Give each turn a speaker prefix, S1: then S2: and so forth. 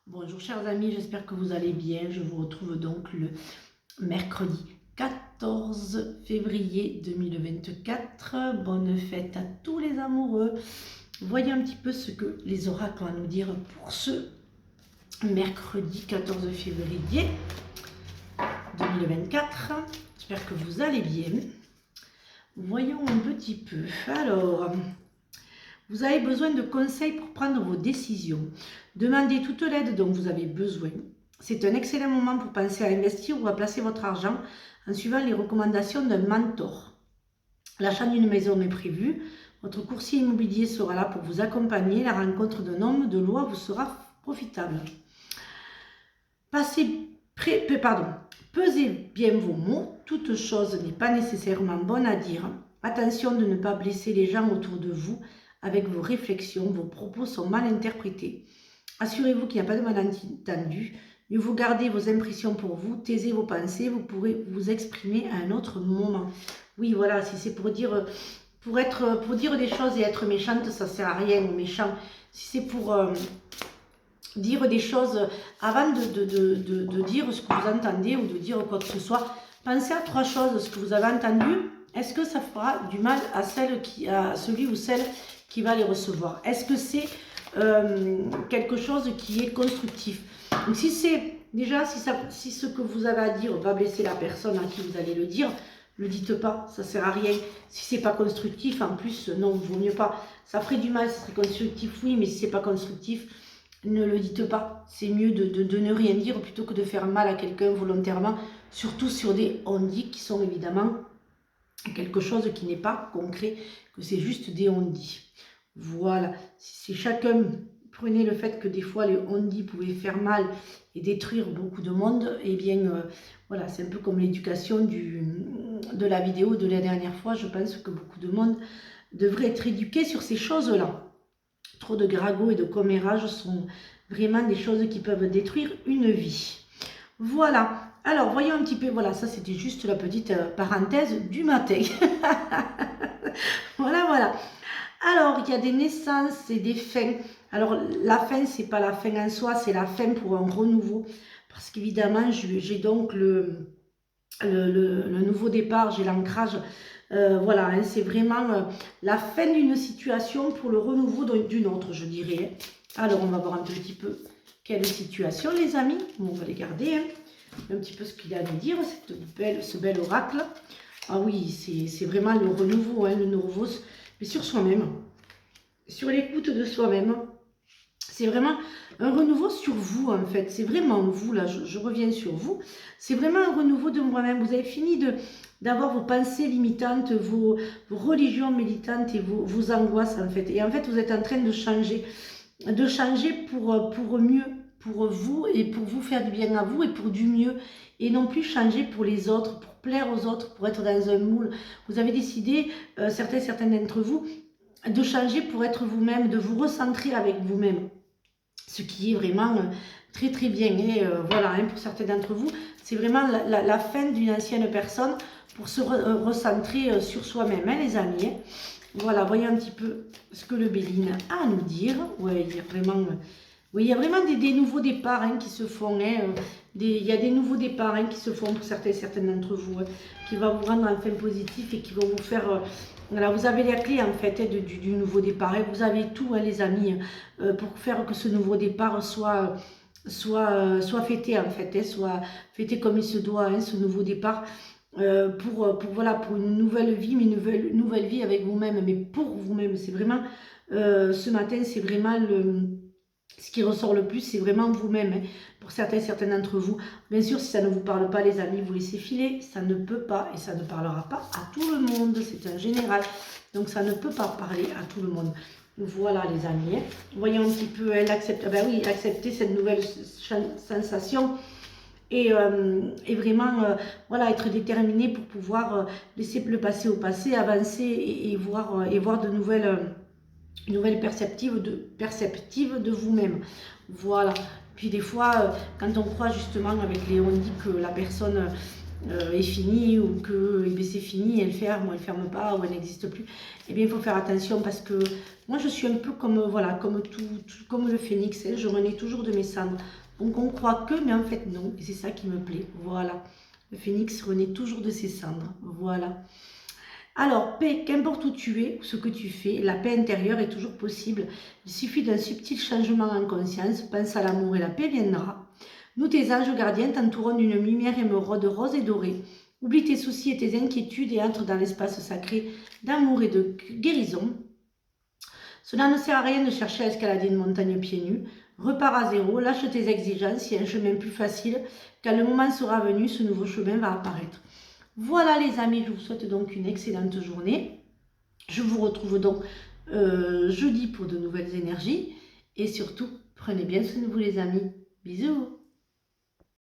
S1: Bonjour chers amis, j'espère que vous allez bien. Je vous retrouve donc le mercredi 14 février 2024. Bonne fête à tous les amoureux. Voyons un petit peu ce que les oracles ont à nous dire pour ce mercredi 14 février 2024. J'espère que vous allez bien. Voyons un petit peu. Alors, vous avez besoin de conseils pour prendre vos décisions. Demandez toute l'aide dont vous avez besoin. C'est un excellent moment pour penser à investir ou à placer votre argent en suivant les recommandations d'un mentor. L'achat d'une maison est prévu. Votre courtier immobilier sera là pour vous accompagner. La rencontre d'un homme de loi vous sera profitable. Pesez bien vos mots. Toute chose n'est pas nécessairement bonne à dire. Attention de ne pas blesser les gens autour de vous. Avec vos réflexions, vos propos sont mal interprétés. Assurez-vous qu'il n'y a pas de malentendu. Mieux vaut garder vos impressions pour vous, taisez vos pensées, vous pourrez vous exprimer à un autre moment. Oui, voilà, si c'est pour dire des choses et être méchante, ça ne sert à rien, méchant. Si c'est pour dire des choses avant de dire ce que vous entendez ou de dire quoi que ce soit, pensez à 3 choses, ce que vous avez entendu. Est-ce que ça fera du mal à celui ou celle qui va les recevoir? Est-ce que c'est quelque chose qui est constructif? Donc si c'est déjà, si ce que vous avez à dire va blesser la personne à qui vous allez le dire, ne le dites pas, ça sert à rien. Si c'est pas constructif, en plus, non, il vaut mieux pas. Ça ferait du mal, ça serait constructif, oui, mais si c'est pas constructif, ne le dites pas. C'est mieux de ne rien dire plutôt que de faire mal à quelqu'un volontairement, surtout sur des on-dit qui sont évidemment quelque chose qui n'est pas concret, que c'est juste des on-dit. Voilà, si chacun prenait le fait que des fois les on-dit pouvaient faire mal et détruire beaucoup de monde, eh bien voilà, c'est un peu comme l'éducation de la vidéo de la dernière fois. Je pense que beaucoup de monde devrait être éduqué sur ces choses-là. Trop de gragots et de commérages sont vraiment des choses qui peuvent détruire une vie. Voilà. Alors, voyons un petit peu, voilà, ça c'était juste la petite parenthèse du matin. Voilà. Alors, il y a des naissances et des fins. Alors, la fin, c'est pas la fin en soi, c'est la fin pour un renouveau. Parce qu'évidemment, j'ai donc le nouveau départ, j'ai l'ancrage. Voilà, hein, c'est vraiment la fin d'une situation pour le renouveau d'une autre, je dirais. Alors, on va voir un petit peu quelle situation, les amis. On va les garder, hein. Un petit peu ce qu'il a à nous dire, ce bel oracle. Ah oui, c'est vraiment le renouveau, hein, le nouveau, mais sur soi-même, sur l'écoute de soi-même. C'est vraiment un renouveau sur vous, en fait. C'est vraiment vous, là, je reviens sur vous. C'est vraiment un renouveau de moi-même. Vous avez fini d'avoir vos pensées limitantes, vos religions militantes et vos angoisses, en fait. Et en fait, vous êtes en train de changer pour mieux, pour vous et pour vous faire du bien à vous et pour du mieux. Et non plus changer pour les autres, pour plaire aux autres, pour être dans un moule. Vous avez décidé, certains d'entre vous, de changer pour être vous-même, de vous recentrer avec vous-même. Ce qui est vraiment très très bien. Et voilà, hein, pour certains d'entre vous, c'est vraiment la fin d'une ancienne personne pour se recentrer sur soi-même, hein, les amis. Hein. Voilà, voyez un petit peu ce que le Béline a à nous dire. Ouais, il y a vraiment, oui, il y a vraiment des nouveaux départs, hein, qui se font. Hein, il y a des nouveaux départs, hein, qui se font pour certains d'entre vous, hein, qui vont vous rendre enfin positif et qui vont vous faire... voilà, vous avez la clé en fait, hein, du nouveau départ. Et vous avez tout, hein, les amis, pour faire que ce nouveau départ soit fêté en fait, hein, soit fêté comme il se doit, hein, ce nouveau départ. Pour une nouvelle vie, mais une nouvelle vie avec vous-même, mais pour vous-même. C'est vraiment, ce matin, c'est vraiment ce qui ressort le plus, c'est vraiment vous-même, hein, pour certains d'entre vous. Bien sûr, si ça ne vous parle pas, les amis, vous laissez filer, ça ne peut pas, et ça ne parlera pas à tout le monde, c'est un général, donc ça ne peut pas parler à tout le monde. Voilà, les amis, hein. Voyons un petit peu, elle accepte, ben oui, accepter cette nouvelle sensation, et vraiment, voilà, être déterminé pour pouvoir laisser le passé au passé, avancer et voir de nouvelles perspectives de vous-même. Voilà. Puis des fois, quand on croit justement avec les on dit que la personne est finie ou que eh c'est fini, elle ferme ou elle ferme pas ou elle n'existe plus, eh bien il faut faire attention parce que moi je suis un peu comme, voilà, comme comme le phénix, hein, je renais toujours de mes cendres. Donc on croit que, mais en fait non, et c'est ça qui me plaît, voilà. Le phénix renaît toujours de ses cendres, voilà. Alors, paix, qu'importe où tu es, ce que tu fais, la paix intérieure est toujours possible. Il suffit d'un subtil changement en conscience, pense à l'amour et la paix viendra. Nous, tes anges gardiens, t'entourons d'une lumière émeraude rose et dorée. Oublie tes soucis et tes inquiétudes et entre dans l'espace sacré d'amour et de guérison. Cela ne sert à rien de chercher à escalader une montagne pieds nus. Repars à zéro, lâche tes exigences, il y a un chemin plus facile. Quand le moment sera venu, ce nouveau chemin va apparaître. Voilà les amis, je vous souhaite donc une excellente journée. Je vous retrouve donc jeudi pour de nouvelles énergies. Et surtout, prenez bien soin de vous les amis. Bisous.